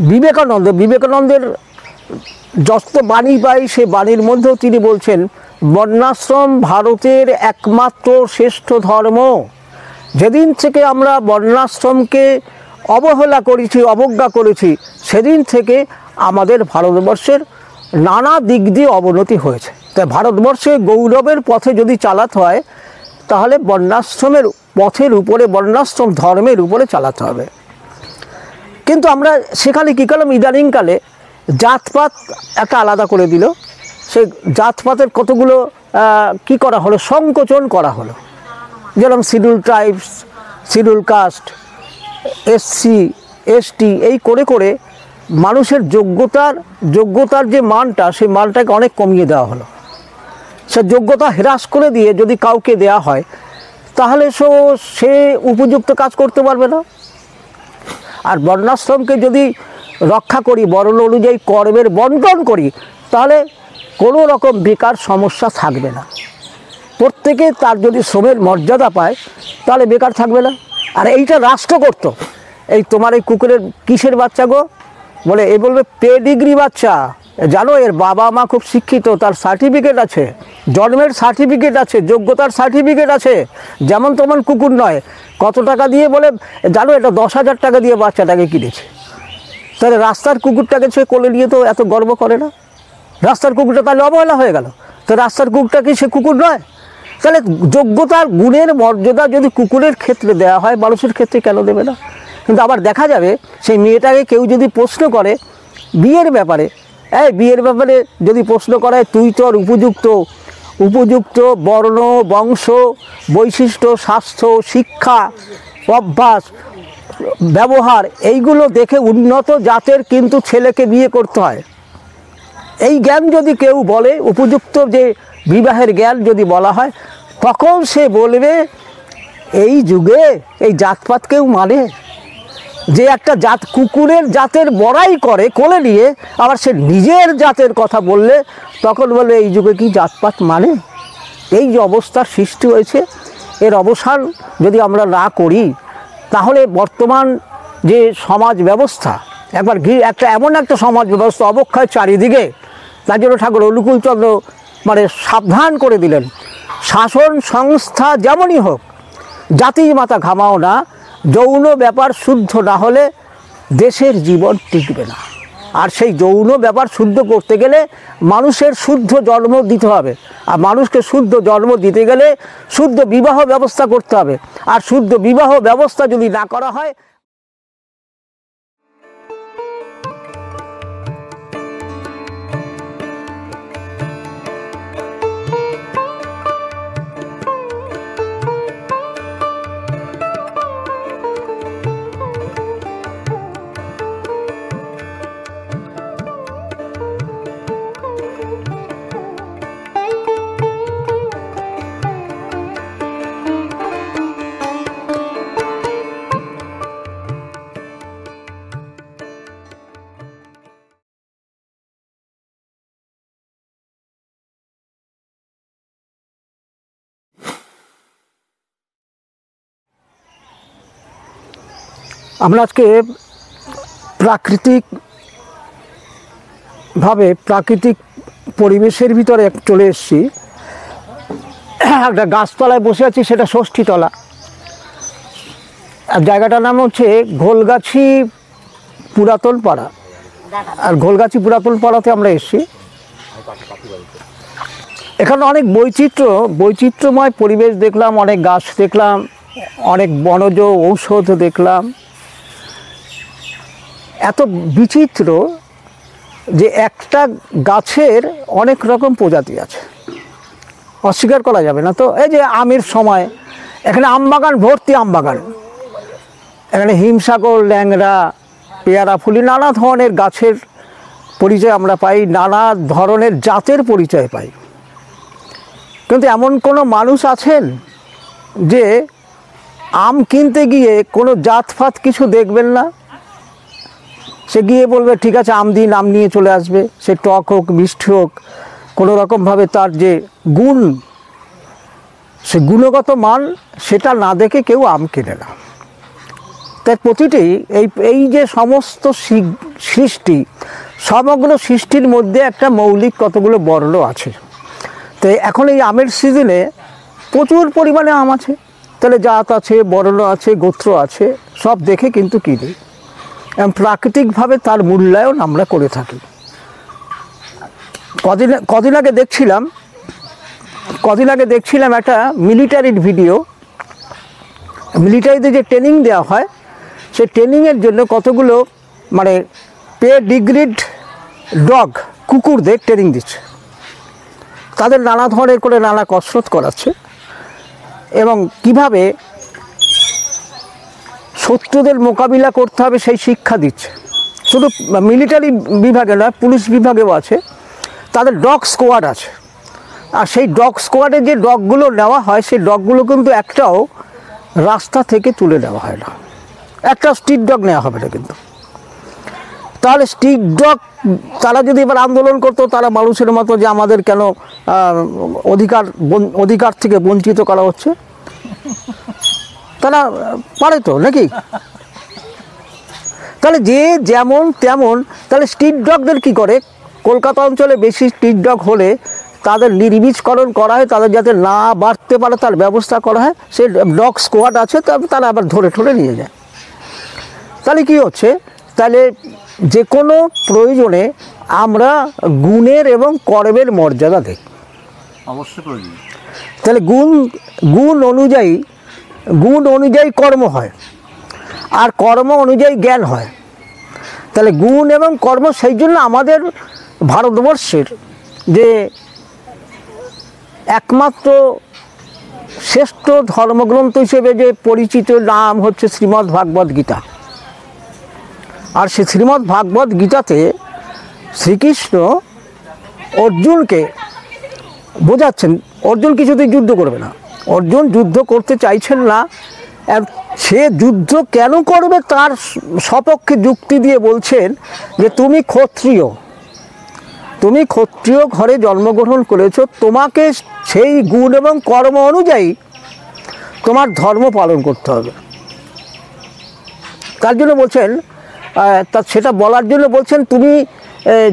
বিবেকানন্দের যত বাণী পাই সে বাণীর মধ্যেও তিনি বলছেন বর্ণাশ্রম ভারতের একমাত্র শ্রেষ্ঠ ধর্ম। যেদিন থেকে আমরা বর্ণাশ্রমকে অবহেলা করেছি, অবজ্ঞা করেছি, সেদিন থেকে আমাদের ভারতবর্ষের নানা দিক দিয়ে অবনতি হয়েছে। তাই ভারতবর্ষে গৌরবের পথে যদি চালাতে হয় তাহলে বর্ণাশ্রমের পথের উপরে, বর্ণাশ্রম ধর্মের উপরে চালাতে হবে। কিন্তু আমরা সেখানে কী করলাম, ইদানিংকালে জাতপাত একটা আলাদা করে দিল। সেই জাতপাতের কতগুলো কি করা হলো, সংকোচন করা হলো। যেরকম schedule tribes, schedule caste, SC, ST, এই করে করে মানুষের যোগ্যতার যে মানটা, সেই মানটাকে অনেক কমিয়ে দেওয়া হলো। সে যোগ্যতা হ্রাস করে দিয়ে যদি কাউকে দেয়া হয় তাহলে সে উপযুক্ত কাজ করতে পারবে না। আর বর্ণাশ্রমকে যদি রক্ষা করি, বর্ণ অনুযায়ী কর্মের বন্টন করি, তাহলে কোনো রকম বেকার সমস্যা থাকবে না। প্রত্যেকে তার যদি শ্রমের মর্যাদা পায় তাহলে বেকার থাকবে না। আর এইটা রাষ্ট্র করতো। এই তোমার এই কুকুরের কিসের বাচ্চা গো বলে, এ বলবে পেডিগ্রি বাচ্চা, জানো এর বাবা মা খুব শিক্ষিত, তার সার্টিফিকেট আছে, জন্মের সার্টিফিকেট আছে, যোগ্যতার সার্টিফিকেট আছে, যেমন তেমন কুকুর নয়। কত টাকা দিয়ে বলে জানো, এটা 10,000 টাকা দিয়ে বাচ্চাটাকে কিনেছে। তাহলে রাস্তার কুকুরটাকে সে কোলে নিয়ে তো এত গর্ব করে না। রাস্তার কুকুরটা তাহলে অবহেলা হয়ে গেল। তো রাস্তার কুকুরটা কি সে কুকুর নয়? তাহলে যোগ্যতার গুণের মর্যাদা যদি কুকুরের ক্ষেত্রে দেওয়া হয়, মানুষের ক্ষেত্রে কেন দেবে না? কিন্তু আবার দেখা যাবে সেই মেয়েটাকে কেউ যদি প্রশ্ন করে বিয়ের ব্যাপারে, বিয়ের ব্যাপারে যদি প্রশ্ন করে, তুই তোর উপযুক্ত বর্ণ, বংশ, বৈশিষ্ট্য, স্বাস্থ্য, শিক্ষা, অভ্যাস, ব্যবহার, এইগুলো দেখে উন্নত জাতের কিন্তু ছেলেকে বিয়ে করতে হয়। এই জ্ঞান যদি কেউ বলে, উপযুক্ত যে বিবাহের জ্ঞান যদি বলা হয়, তখন সে বলবে এই যুগে এই জাতপাত কেউ মানে? যে একটা জাত কুকুরের জাতের বড়াই করে কোলে নিয়ে, আবার সে নিজের জাতের কথা বললে তখন বলে এই যুগে কি জাতপাত মানে? এই যে অবস্থার সৃষ্টি হয়েছে, এর অবসান যদি আমরা না করি তাহলে বর্তমান যে সমাজ ব্যবস্থা, এমন একটা সমাজ ব্যবস্থা অবক্ষয় চারিদিকে। তার জন্য ঠাকুর অনুকূলচন্দ্র সাবধান করে দিলেন, শাসন সংস্থা যেমনই হোক, জাতির মাথা ঘামাও না, যৌন ব্যাপার শুদ্ধ না হলে দেশের জীবন টিকবে না। আর সেই যৌন ব্যাপার শুদ্ধ করতে গেলে মানুষের শুদ্ধ জন্ম দিতে হবে। আর মানুষকে শুদ্ধ জন্ম দিতে গেলে শুদ্ধ বিবাহ ব্যবস্থা করতে হবে। আর শুদ্ধ বিবাহ ব্যবস্থা যদি না করা হয়, আমরা আজকে প্রাকৃতিক পরিবেশের ভিতরে চলে এসেছি। একটা গাছতলায় বসে আছি, সেটা ষষ্ঠীতলা। আর জায়গাটার নাম হচ্ছে ঘোলগাছি পুরাতন পাড়া। আর ঘোলগাছি পুরাতন পাড়াতে আমরা এসেছি। এখানে অনেক বৈচিত্র্যময় পরিবেশ দেখলাম, অনেক গাছ দেখলাম, অনেক বনজ ঔষধ দেখলাম। এত বিচিত্র যে একটা গাছের অনেক রকম প্রজাতি আছে, অস্বীকার করা যাবে না। তো এই যে আমের সময়, এখানে আমবাগান ভর্তি, আমবাগান। এখানে হিমসাগর, ল্যাংড়া, পেয়ারা ফুলি, নানা ধরনের গাছের পরিচয় আমরা পাই, নানা ধরনের জাতের পরিচয় পাই। কিন্তু এমন কোনো মানুষ আছেন যে আম কিনতে গিয়ে কোনো জাতফাত কিছু দেখবেন না? সে গিয়ে বলবে ঠিক আছে আম দিন, আম নিয়ে চলে আসবে। সে টক হোক, মিষ্টি হোক, কোনো রকমভাবে তার যে গুণ, সে গুণগত মান, সেটা না দেখে কেউ আম কেনে না। তাই প্রতিটি এই যে সমস্ত সৃষ্টি, সমগ্র সৃষ্টির মধ্যে একটা মৌলিক কতগুলো বর্ণ আছে। তো এখন এই আমের সিজনে প্রচুর পরিমাণে আম আছে, তাহলে জাত আছে, বর্ণ আছে, গোত্র আছে, সব দেখে কিন্তু কিনি এবং প্রাকৃতিকভাবে তার মূল্যায়ন আমরা করে থাকি। কদিন আগে দেখছিলাম একটা মিলিটারির ভিডিও। মিলিটারিতে যে ট্রেনিং দেওয়া হয়, সেই ট্রেনিংয়ের জন্য কতগুলো মানে ডিগ্রিড ডগ, কুকুরদের ট্রেনিং দিচ্ছে। তাদের নানা ধরনের করে নানা কসরত করাচ্ছে এবং কিভাবে শত্রুদের মোকাবিলা করতে হবে সেই শিক্ষা দিচ্ছে। শুধু মিলিটারি বিভাগে নয়, পুলিশ বিভাগেও আছে, তাদের ডগ স্কোয়াড আছে। আর সেই ডগ স্কোয়াডে যে ডগগুলো নেওয়া হয়, সেই ডগগুলো কিন্তু একটাও রাস্তা থেকে তুলে নেওয়া হয় না, একটা স্ট্রিট ডগ নেওয়া হবে না কিন্তু। তাহলে স্ট্রিট ডগ তারা যদি এবার আন্দোলন করতো, তারা মানুষের মতো যে আমাদের কেন অধিকার থেকে বঞ্চিত করা হচ্ছে, তারা পারে তো নাকি? তাহলে যে যেমন তেমন, তাহলে স্ট্রিট ডগদের কী করে, কলকাতা অঞ্চলে বেশি স্ট্রিট ডগ হলে তাদের নির্বীজকরণ করা হয়, তাদের যাতে না বাড়তে পারে তার ব্যবস্থা করা হয়। সে ডগ স্কোয়াড আছে, তারা আবার ধরে নিয়ে যায়। তাহলে কি হচ্ছে, তাহলে যে কোনো প্রয়োজনে আমরা গুণের এবং কর্মের মর্যাদা দিই, অবশ্যই প্রয়োজন। তাহলে গুণ অনুযায়ী কর্ম হয়, আর কর্ম অনুযায়ী জ্ঞান হয়। তাহলে গুণ এবং কর্ম, সেই জন্য আমাদের ভারতবর্ষের যে একমাত্র শ্রেষ্ঠ ধর্মগ্রন্থ হিসেবে যে পরিচিত নাম হচ্ছে শ্রীমদ্ ভাগবত গীতা। আর সেই শ্রীমদ্ ভাগবত গীতাতে শ্রীকৃষ্ণ অর্জুনকে বোঝাচ্ছেন, অর্জুন কিছুতেই যুদ্ধ করবে না, অর্জুন যুদ্ধ করতে চাইছেন না। সে যুদ্ধ কেন করবে তার সপক্ষে যুক্তি দিয়ে বলছেন যে তুমি ক্ষত্রিয় ঘরে জন্মগ্রহণ করেছো, তোমাকে সেই গুণ এবং কর্ম অনুযায়ী তোমার ধর্ম পালন করতে হবে। তার জন্য বলছেন, সেটা বলার জন্য বলছেন, তুমি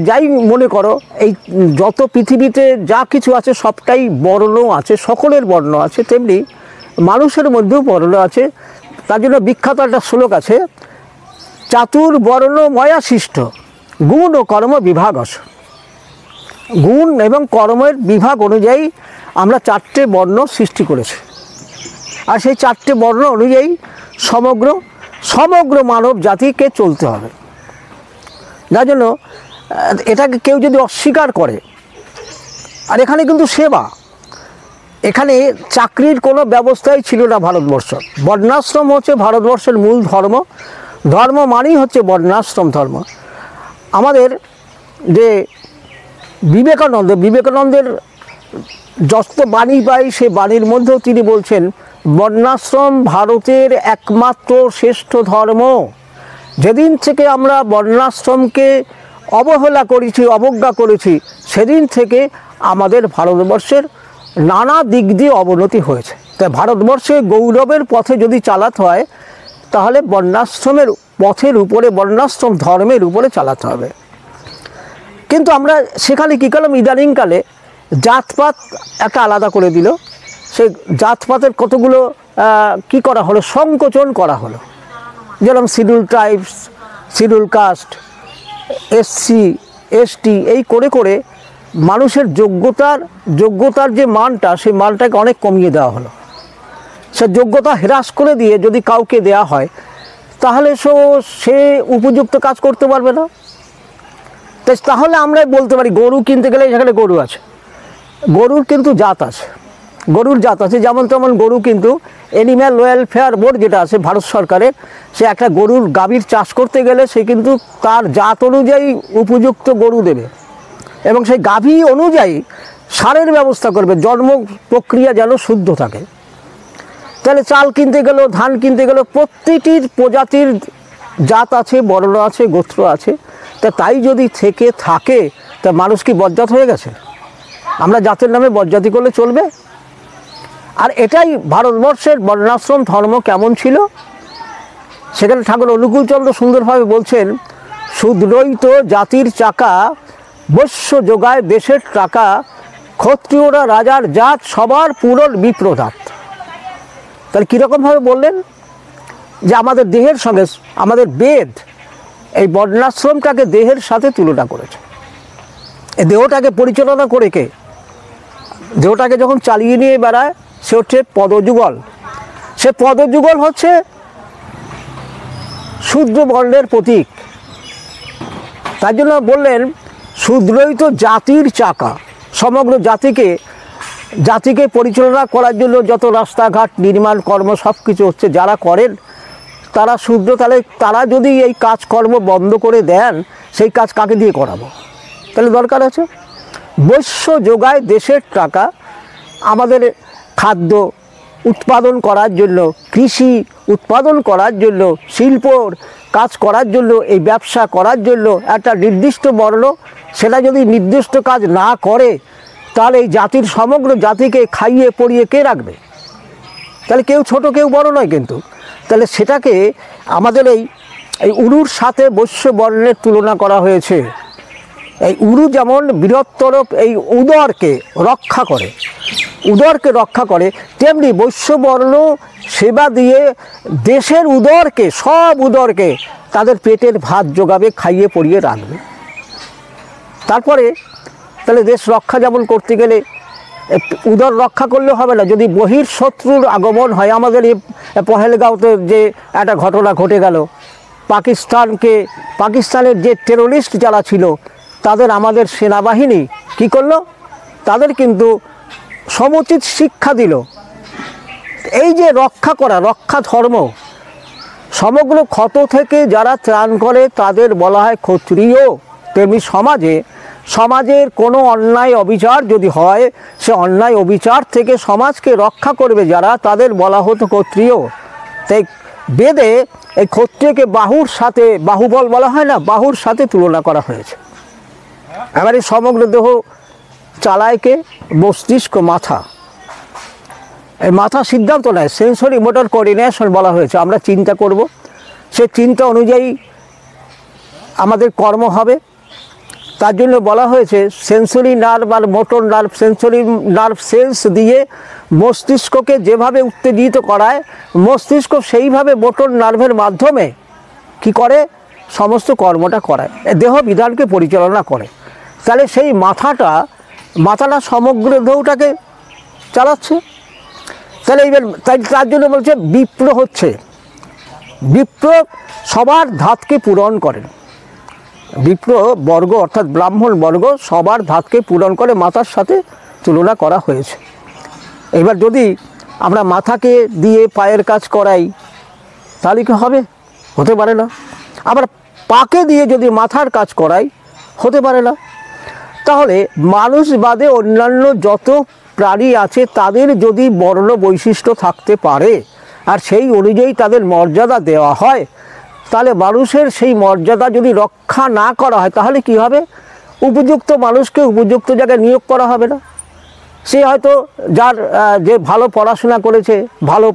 যাই মনে করো, এই যত পৃথিবীতে যা কিছু আছে সবটাই বর্ণ আছে, সকলের বর্ণ আছে, তেমনি মানুষের মধ্যেও বর্ণ আছে। তার জন্য বিখ্যাত একটা শ্লোক আছে, চাতুর্বর্ণ ময়া সৃষ্ট গুণ ও কর্ম বিভাগস। গুণ এবং কর্মের বিভাগ অনুযায়ী আমরা 4টে বর্ণ সৃষ্টি করেছি, আর সেই 4টে বর্ণ অনুযায়ী সমগ্র মানব জাতিকে চলতে হবে। যার জন্য এটাকে কেউ যদি অস্বীকার করে, আর এখানে কিন্তু সেবা, এখানে চাকরির কোনো ব্যবস্থাই ছিল না ভারতবর্ষ। বর্ণাশ্রম হচ্ছে ভারতবর্ষের মূল ধর্ম মানেই হচ্ছে বর্ণাশ্রম ধর্ম। আমাদের যে বিবেকানন্দের যত বাণী পাই, সেই বাণীর মধ্যেও তিনি বলছেন, বর্ণাশ্রম ভারতের একমাত্র শ্রেষ্ঠ ধর্ম। যেদিন থেকে আমরা বর্ণাশ্রমকে অবজ্ঞা করেছি, সেদিন থেকে আমাদের ভারতবর্ষের নানা দিক দিয়ে অবনতি হয়েছে। তাই ভারতবর্ষে গৌরবের পথে যদি চালাতে হয়, তাহলে বর্ণাশ্রমের পথের উপরে, বর্ণাশ্রম ধর্মের উপরে চালাতে হবে। কিন্তু আমরা সেখানে কী করলাম, ইদানিংকালে জাতপাত একটা আলাদা করে দিল। সেই জাতপাতের কতগুলো কি করা হলো, সংকোচন করা হলো। যেরকম schedule tribes, schedule caste, SC, ST, এই করে মানুষের যোগ্যতার যে মানটা, সেই মানটাকে অনেক কমিয়ে দেওয়া হলো। সে যোগ্যতা হ্রাস করে দিয়ে যদি কাউকে দেয়া হয়, তাহলে সে উপযুক্ত কাজ করতে পারবে না। তাহলে আমরাই বলতে পারি, গরু কিনতে গেলে সেখানে গরু আছে, গরুর কিন্তু জাত আছে, গরুর জাত আছে। যেমন তেমন গরু কিন্তু অ্যানিম্যাল ওয়েলফেয়ার বোর্ড যেটা আছে ভারত সরকারের, সে একটা গরুর গাভীর চাষ করতে গেলে সে কিন্তু তার জাত অনুযায়ী উপযুক্ত গরু দেবে এবং সেই গাভী অনুযায়ী সারের ব্যবস্থা করবে, জন্ম প্রক্রিয়া যেন শুদ্ধ থাকে। তাহলে চাল কিনতে গেল, ধান কিনতে গেল, প্রত্যেকটির প্রজাতির জাত আছে, বর্ণ আছে, গোত্র আছে। তাই যদি থাকে, তা মানুষ কি বজ্জাত হয়ে গেছে? আমরা জাতের নামে বজ্জাতি করলে চলবে? আর এটাই ভারতবর্ষের বর্ণাশ্রম ধর্ম কেমন ছিল, সেখানে ঠাকুর অনুকূলচন্দ্র সুন্দরভাবে বলছেন, শুদ্রৈত জাতির চাকা, বৈশ্য যোগায় দেশের টাকা, ক্ষত্রিয়রা রাজার জাত, সবার পূরণ বিপ্রদাত। তাহলে কীরকমভাবে বললেন যে আমাদের দেহের সঙ্গে, আমাদের বেদ এই বর্ণাশ্রমটাকে দেহের সাথে তুলনা করেছে। এই দেহটাকে পরিচালনা করে কে? দেহটাকে যখন চালিয়ে নিয়ে বেড়ায় সে হচ্ছে পদযুগল। সে পদযুগল হচ্ছে শূদ্র বর্ণের প্রতীক। তার জন্য বললেন শুদ্রৈত জাতির চাকা, সমগ্র জাতিকে পরিচালনা করার জন্য যত রাস্তাঘাট নির্মাণ কর্ম সব কিছু হচ্ছে, যারা করেন তারা শূদ্র। তাহলে তারা যদি এই কাজকর্ম বন্ধ করে দেন, সেই কাজ কাকে দিয়ে করাবো? তাহলে দরকার আছে বৈশ্য যোগায় দেশের টাকা। আমাদের খাদ্য উৎপাদন করার জন্য, কৃষি উৎপাদন করার জন্য, শিল্পর কাজ করার জন্য, এই ব্যবসা করার জন্য একটা নির্দিষ্ট বর্ণ, সেটা যদি নির্দিষ্ট কাজ না করে তাহলে এই জাতির সমগ্র জাতিকে খাইয়ে পরিয়ে কে রাখবে? তাহলে কেউ ছোট কেউ বড় নয় কিন্তু। তাহলে সেটাকে আমাদের এই উরুর সাথে বৈশ্য বর্ণের তুলনা করা হয়েছে। এই উরু যেমন বৃহত্তর এই উদরকে রক্ষা করে, তেমনি বৈশ্যবর্ণ সেবা দিয়ে দেশের উদরকে, সব উদরকে তাদের পেটের ভাত যোগাবে, খাইয়ে পরিয়ে রাখবে। তারপরে তাহলে দেশ রক্ষা যেমন করতে গেলে উদর রক্ষা করলে হবে না, যদি বহির শত্রুর আগমন হয়। আমাদের এই পহেলগাঁওতে যে একটা ঘটনা ঘটে গেল, পাকিস্তানের যে টেরোরিস্ট যারা ছিল তাদের আমাদের সেনাবাহিনী কি করলো? তাদের কিন্তু সমুচিত শিক্ষা দিল। এই যে রক্ষা ধর্ম, সমগ্র ক্ষত থেকে যারা ত্রাণ করে তাদের বলা হয় ক্ষত্রিয়। তেমনি সমাজের কোনো অন্যায় অবিচার যদি হয়, সে অন্যায় অবিচার থেকে সমাজকে রক্ষা করবে যারা, তাদের বলা হতো ক্ষত্রিয়। তাই বেদে এই ক্ষত্রিয়কে বাহুবল বলা হয় না, বাহুর সাথে তুলনা করা হয়েছে। এবারে সমগ্র দেহ চালায় কে? মস্তিষ্ক, মাথা। এই মাথা সিদ্ধান্ত নেয়, সেন্সরি মোটর কোঅর্ডিনেশন বলা হয়েছে। আমরা চিন্তা করব, সে চিন্তা অনুযায়ী আমাদের কর্ম হবে। তার জন্য বলা হয়েছে সেন্সরি নার্ভ আর motor nerve, sensory nerve cells দিয়ে মস্তিষ্ককে যেভাবে উত্তেজিত করায়, মস্তিষ্ক সেইভাবে মোটর নার্ভের মাধ্যমে কি করে? সমস্ত কর্মটা করায়, দেহ বিধানকে পরিচালনা করে। তাহলে সেই মাথাটা সমগ্র দেহটাকে চালাচ্ছে। তাহলে এইবার তার জন্য বলছে বিপ্র সবার ধাতকে পূরণ করেন। বিপ্র বর্গ অর্থাৎ ব্রাহ্মণ বর্গ সবার ধাতকে পূরণ করে, মাথার সাথে তুলনা করা হয়েছে। এবার যদি আমরা মাথাকে দিয়ে পায়ের কাজ করাই তাহলে কি হবে? হতে পারে না। আবার পাকে দিয়ে যদি মাথার কাজ করাই, হতে পারে না। তাহলে মানুষ বাদে অন্যান্য যত প্রাণী আছে তাদের যদি বর্ণ বৈশিষ্ট্য থাকতে পারে আর সেই অনুযায়ী তাদের মর্যাদা দেওয়া হয়, তাহলে মানুষের সেই মর্যাদা যদি রক্ষা না করা হয় তাহলে কি হবে? উপযুক্ত মানুষকে উপযুক্ত জায়গায় নিয়োগ করা হবে না। সে হয়তো যে ভালো পড়াশোনা করেছে, ভালো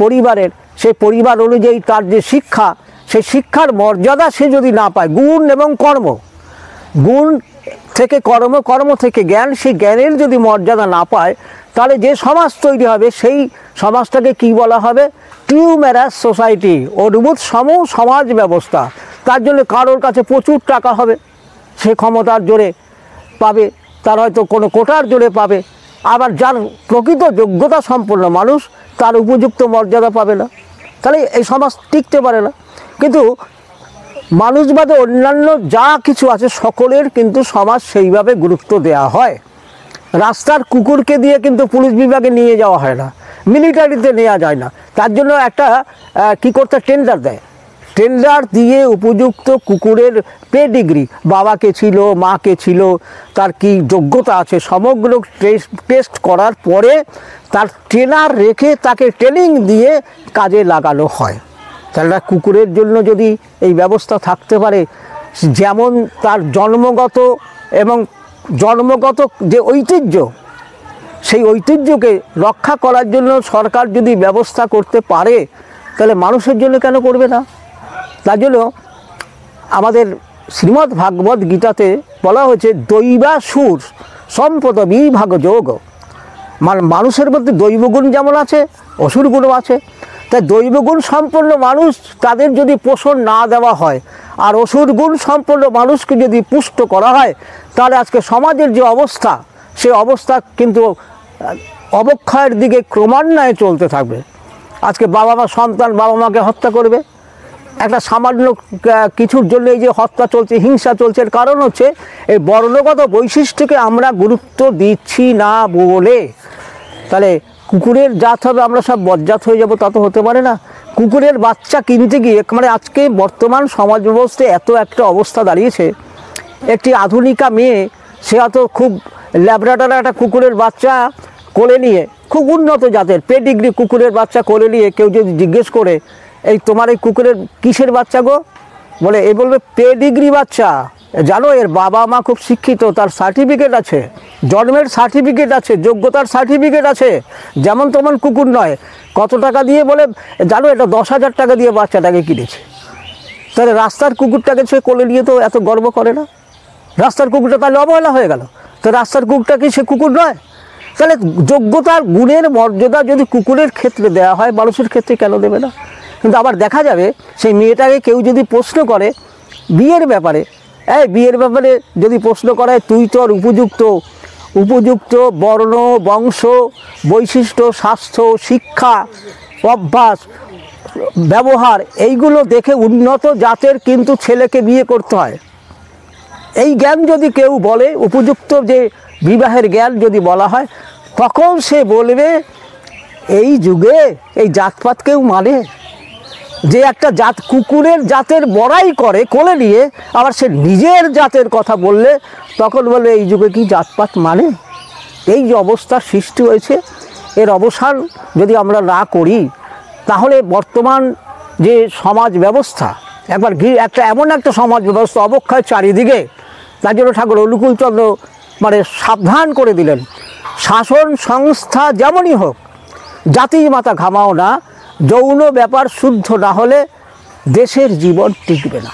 পরিবারের, সেই পরিবার অনুযায়ী তার যে শিক্ষা, সেই শিক্ষার মর্যাদা সে যদি না পায়, গুণ এবং কর্ম, গুণ থেকে কর্ম থেকে জ্ঞান, সেই জ্ঞানের যদি মর্যাদা না পায়, তাহলে যে সমাজ তৈরি হবে সেই সমাজটাকে কি বলা হবে? টিউমারাস সোসাইটি, অদ্ভুত সমাজ ব্যবস্থা। তার জন্য কারোর কাছে প্রচুর টাকা হবে, সে ক্ষমতার জোরে পাবে, তার হয়তো কোনো কোটার জোরে পাবে। আবার যার প্রকৃত যোগ্যতা সম্পন্ন মানুষ, তার উপযুক্ত মর্যাদা পাবে না। তাহলে এই সমাজ টিকতে পারে না। কিন্তু মানুষ বাদে অন্যান্য যা কিছু আছে সকলের কিন্তু সমাজ সেইভাবে গুরুত্ব দেওয়া হয়। রাস্তার কুকুরকে দিয়ে কিন্তু পুলিশ বিভাগে নিয়ে যাওয়া হয় না, মিলিটারিতে নেওয়া যায় না। তার জন্য একটা কি করতে টেন্ডার দেয়, টেন্ডার দিয়ে উপযুক্ত কুকুরের পেডিগ্রি, বাবাকে ছিল, মাকে ছিল, তার কি যোগ্যতা আছে সমগ্র টেস্ট করার পরে তার ট্রেনার রেখে তাকে ট্রেনিং দিয়ে কাজে লাগানো হয়। তাহলে কুকুরের জন্য যদি এই ব্যবস্থা থাকতে পারে, যেমন তার জন্মগত যে ঐতিহ্য, সেই ঐতিহ্যকে রক্ষা করার জন্য সরকার যদি ব্যবস্থা করতে পারে, তাহলে মানুষের জন্য কেন করবে না? তার জন্য আমাদের শ্রীমদ্ ভাগবত গীতাতে বলা হয়েছে দৈবাসুর সম্পদ বিভাগ যোগ, মানে মানুষের মধ্যে দৈবগুণ যেমন আছে অসুর গুণও আছে। তাই দৈবগুণ সম্পন্ন মানুষ তাদের যদি পোষণ না দেওয়া হয় আর অসুর গুণ সম্পন্ন মানুষকে যদি পুষ্ট করা হয়, তাহলে আজকে সমাজের যে অবস্থা সে অবস্থা কিন্তু অবক্ষয়ের দিকে ক্রমান্বয়ে চলতে থাকবে। আজকে বাবা মা সন্তান বাবা মাকে হত্যা করবে, একটা সামান্য কিছুর জন্য এই যে হত্যা চলছে, হিংসা চলছে, এর কারণ হচ্ছে এই বর্ণগত বৈশিষ্ট্যকে আমরা গুরুত্ব দিচ্ছি না বলে। তাহলে কুকুরের জাত হবে আমরা সব বজ্জাত হয়ে যাব, তা তো হতে পারে না। কুকুরের বাচ্চা কিনতে গিয়ে মানে আজকে বর্তমান সমাজ ব্যবস্থায় এত একটা অবস্থা দাঁড়িয়েছে, একটি আধুনিকা মেয়ে সে হয়তো খুব ল্যাবরেটরি একটা কুকুরের বাচ্চা কোলে নিয়ে, খুব উন্নত জাতের পেডিগ্রি কুকুরের বাচ্চা কোলে নিয়ে কেউ যদি জিজ্ঞেস করে এই তোমার এই কুকুরের কিসের বাচ্চা গো, বলে এ বলবে পেডিগ্রি বাচ্চা। জানো এর বাবা মা খুব শিক্ষিত, তার সার্টিফিকেট আছে, জন্মের সার্টিফিকেট আছে, যোগ্যতার সার্টিফিকেট আছে, যেমন তেমন কুকুর নয়। কত টাকা দিয়ে বলে জানো, এটা 10,000 টাকা দিয়ে বাচ্চাটাকে কিনেছে। তাহলে রাস্তার কুকুরটাকে সে কোলে নিয়ে তো এত গর্ব করে না, রাস্তার কুকুরটা তাহলে অবহেলা হয়ে গেল। তো রাস্তার কুকুরটা কি সে কুকুর নয়? তাহলে যোগ্যতার গুণের মর্যাদা যদি কুকুরের ক্ষেত্রে দেওয়া হয়, মানুষের ক্ষেত্রে কেন দেবে না? কিন্তু আবার দেখা যাবে সেই মেয়েটাকে কেউ যদি প্রশ্ন করে বিয়ের ব্যাপারে, বিয়ের ব্যাপারে যদি প্রশ্ন করে তুই তোর উপযুক্ত বর্ণ বংশ বৈশিষ্ট্য স্বাস্থ্য শিক্ষা অভ্যাস ব্যবহার এইগুলো দেখে উন্নত জাতের কিন্তু ছেলেকে বিয়ে করতে হয়। এই জ্ঞান যদি কেউ বলে, উপযুক্ত যে বিবাহের জ্ঞান যদি বলা হয়, তখন সে বলবে এই যুগে এই জাতপাত কেউ মানে? যে একটা জাত কুকুরের জাতের বড়াই করে কোলে নিয়ে, আবার সে নিজের জাতের কথা বললে তখন বলবে এই যুগে কি জাতপাত মানে? এই যে অবস্থার সৃষ্টি হয়েছে, এর অবসান যদি আমরা না করি, তাহলে বর্তমান যে সমাজ ব্যবস্থা একটা এমন একটা সমাজ ব্যবস্থা অবক্ষয় চারিদিকে। তার জন্য ঠাকুর অনুকূলচন্দ্র মানে সাবধান করে দিলেন, শাসন সংস্থা যেমনই হোক জাতি মাতা ঘামাও না, যৌন ব্যাপার শুদ্ধ না হলে দেশের জীবন টিকবে না।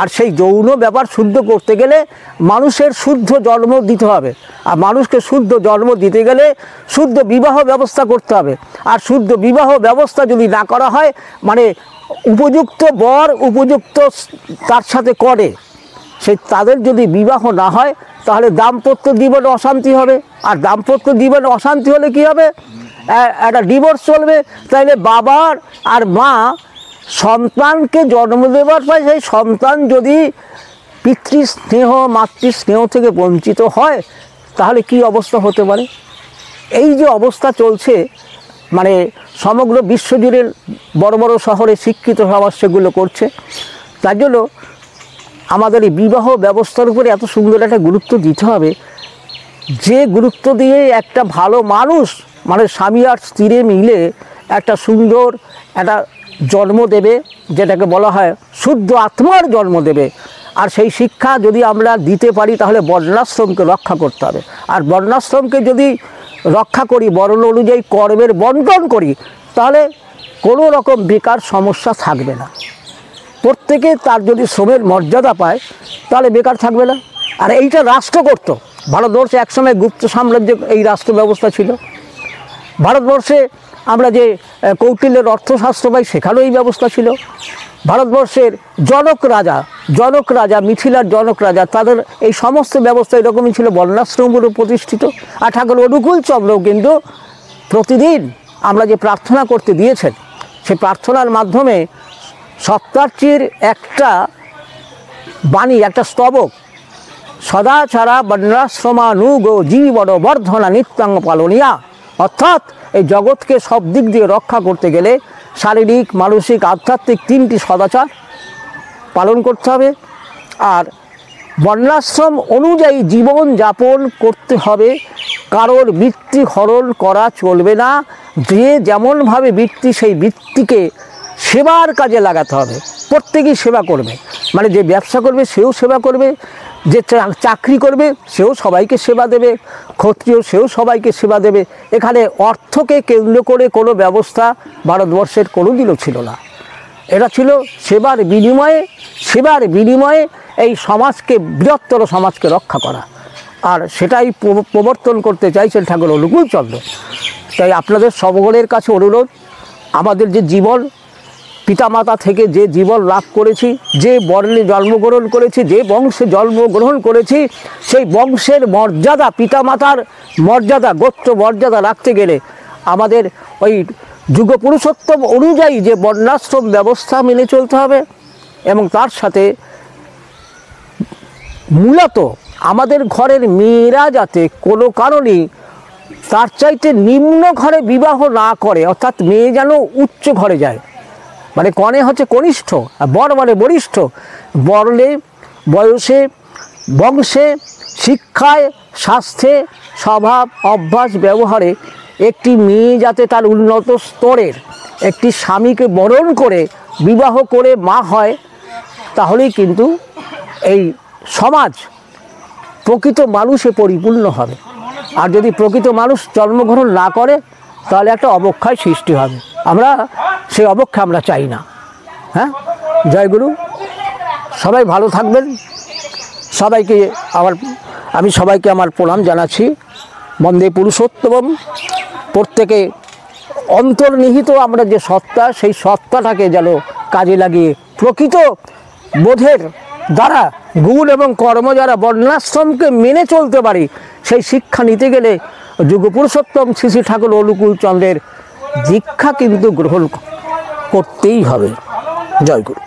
আর সেই যৌন ব্যাপার শুদ্ধ করতে গেলে মানুষের শুদ্ধ জন্ম দিতে হবে, আর মানুষকে শুদ্ধ জন্ম দিতে গেলে শুদ্ধ বিবাহ ব্যবস্থা করতে হবে। আর শুদ্ধ বিবাহ ব্যবস্থা যদি না করা হয়, মানে উপযুক্ত বর উপযুক্ত তার সাথে করে, সেই তাদের যদি বিবাহ না হয়, তাহলে দাম্পত্য জীবনে অশান্তি হবে। আর দাম্পত্য জীবনে অশান্তি হলে কি হবে? একটা ডিভোর্স চলবে। তাইলে বাবার আর মা সন্তানকে জন্ম দেওয়ার পর সেই সন্তান যদি পিতৃস্নেহ মাতৃস্নেহ থেকে বঞ্চিত হয়, তাহলে কি অবস্থা হতে পারে? এই যে অবস্থা চলছে, মানে সমগ্র বিশ্বজুড়ে বড় বড় শহরে শিক্ষিত সমাজ সেগুলো করছে। তার জন্য আমাদের এই বিবাহ ব্যবস্থার উপরে এত সুন্দর একটা গুরুত্ব দিতে হবে, যে গুরুত্ব দিয়ে একটা ভালো মানুষ মানে স্বামী আর স্ত্রী মিলে একটা সুন্দর একটা জন্ম দেবে, যেটাকে বলা হয় শুদ্ধ আত্মার জন্ম দেবে। আর সেই শিক্ষা যদি আমরা দিতে পারি, তাহলে বর্ণাশ্রমকে রক্ষা করতে হবে। আর বর্ণাশ্রমকে যদি রক্ষা করি, বর্ণ অনুযায়ী কর্মের বন্টন করি, তাহলে কোনো রকম বেকার সমস্যা থাকবে না। প্রত্যেকে তার যদি শ্রমের মর্যাদা পায়, তাহলে বেকার থাকবে না। আর এইটা রাষ্ট্র করতো। ভারতবর্ষে একসময় গুপ্ত সাম্রাজ্য এই রাষ্ট্র ব্যবস্থা ছিল। ভারতবর্ষে আমরা যে কৌটিল্যের অর্থশাস্ত্র পাই, সেখানেও এই ব্যবস্থা ছিল। ভারতবর্ষের জনক রাজা মিথিলার জনক রাজা, তাদের এই সমস্ত ব্যবস্থা এরকমই ছিল, বর্ণাশ্রমগুলো প্রতিষ্ঠিত। আর ঠাকুর অনুকূলচন্দ্রও কিন্তু প্রতিদিন আমরা যে প্রার্থনা করতে দিয়েছেন, সেই প্রার্থনার মাধ্যমে সপ্তার্চির একটা বাণী, একটা স্তবক, সদাচারা বর্ণাশ্রমানুগ জীবন বর্ধনা নিত্যাঙ্গ পালনিয়া, অর্থাৎ এই জগৎকে সব দিক দিয়ে রক্ষা করতে গেলে শারীরিক মানসিক আধ্যাত্মিক 3টি সদাচার পালন করতে হবে। আর বর্ণাশ্রম অনুযায়ী জীবন যাপন করতে হবে। কারোর বৃত্তি হরণ করা চলবে না। যে যেমনভাবে বৃত্তি, সেই বৃত্তিকে সেবার কাজে লাগাতে হবে। প্রত্যেকেই সেবা করবে, মানে যে ব্যবসা করবে সেও সেবা করবে, যে চাকরি করবে সেও সবাইকে সেবা দেবে, ক্ষত্রিয় সেও সবাইকে সেবা দেবে। এখানে অর্থকে কেন্দ্র করে কোনো ব্যবস্থা ভারতবর্ষের কোনোদিনও ছিল না। এটা ছিল সেবার বিনিময়ে এই সমাজকে, বৃহত্তর সমাজকে রক্ষা করা। আর সেটাই প্রবর্তন করতে চাইছেন ঠাকুর অনুকূলচন্দ্র। তাই আপনাদের সকলের কাছে অনুরোধ, আমাদের যে জীবন, পিতামাতা থেকে যে জীবন লাভ করেছি, যে বর্ণে জন্মগ্রহণ করেছি, যে বংশে জন্মগ্রহণ করেছি, সেই বংশের মর্যাদা, পিতামাতার মর্যাদা, গোত্র মর্যাদা রাখতে গেলে আমাদের ওই যুগ পুরুষোত্তম অনুযায়ী যে বর্ণাশ্রম ব্যবস্থা মেনে চলতে হবে। এবং তার সাথে মূলত আমাদের ঘরের মেয়েরা যাতে কোনো কারণেই তার চাইতে নিম্ন ঘরে বিবাহ না করে, অর্থাৎ মেয়ে যেন উচ্চ ঘরে যায়। মানে কনে হচ্ছে কনিষ্ঠ আর বর মানে বরিষ্ঠ। বর্ণে, বয়সে, বংশে, শিক্ষায়, স্বাস্থ্যে, স্বভাব, অভ্যাস, ব্যবহারে একটি মেয়ে যাতে তার উন্নত স্তরের একটি স্বামীকে বরণ করে বিবাহ করে মা হয়, তাহলেই কিন্তু এই সমাজ প্রকৃত মানুষে পরিপূর্ণ হবে। আর যদি প্রকৃত মানুষ জন্মগ্রহণ না করে, তাহলে একটা অবক্ষয় সৃষ্টি হবে। আমরা সেই অবক্ষয় আমরা চাই না। হ্যাঁ, জয়গুরু, সবাই ভালো থাকবেন। আমি সবাইকে আমার প্রণাম জানাচ্ছি। বন্দে পুরুষোত্তম। প্রত্যেকে অন্তর্নিহিত আমরা যে সত্তা, সেই সত্তাটাকে যেন কাজে লাগিয়ে প্রকৃত বোধের দ্বারা গুণ এবং কর্ম যারা বর্ণাশ্রমকে মেনে চলতে পারি, সেই শিক্ষা নিতে গেলে যুগ পুরুষোত্তম শ্রী শ্রী ঠাকুর অনুকূলচন্দ্রের দীক্ষা কিন্তু গ্রহণ করতেই হবে। জয় গুরু।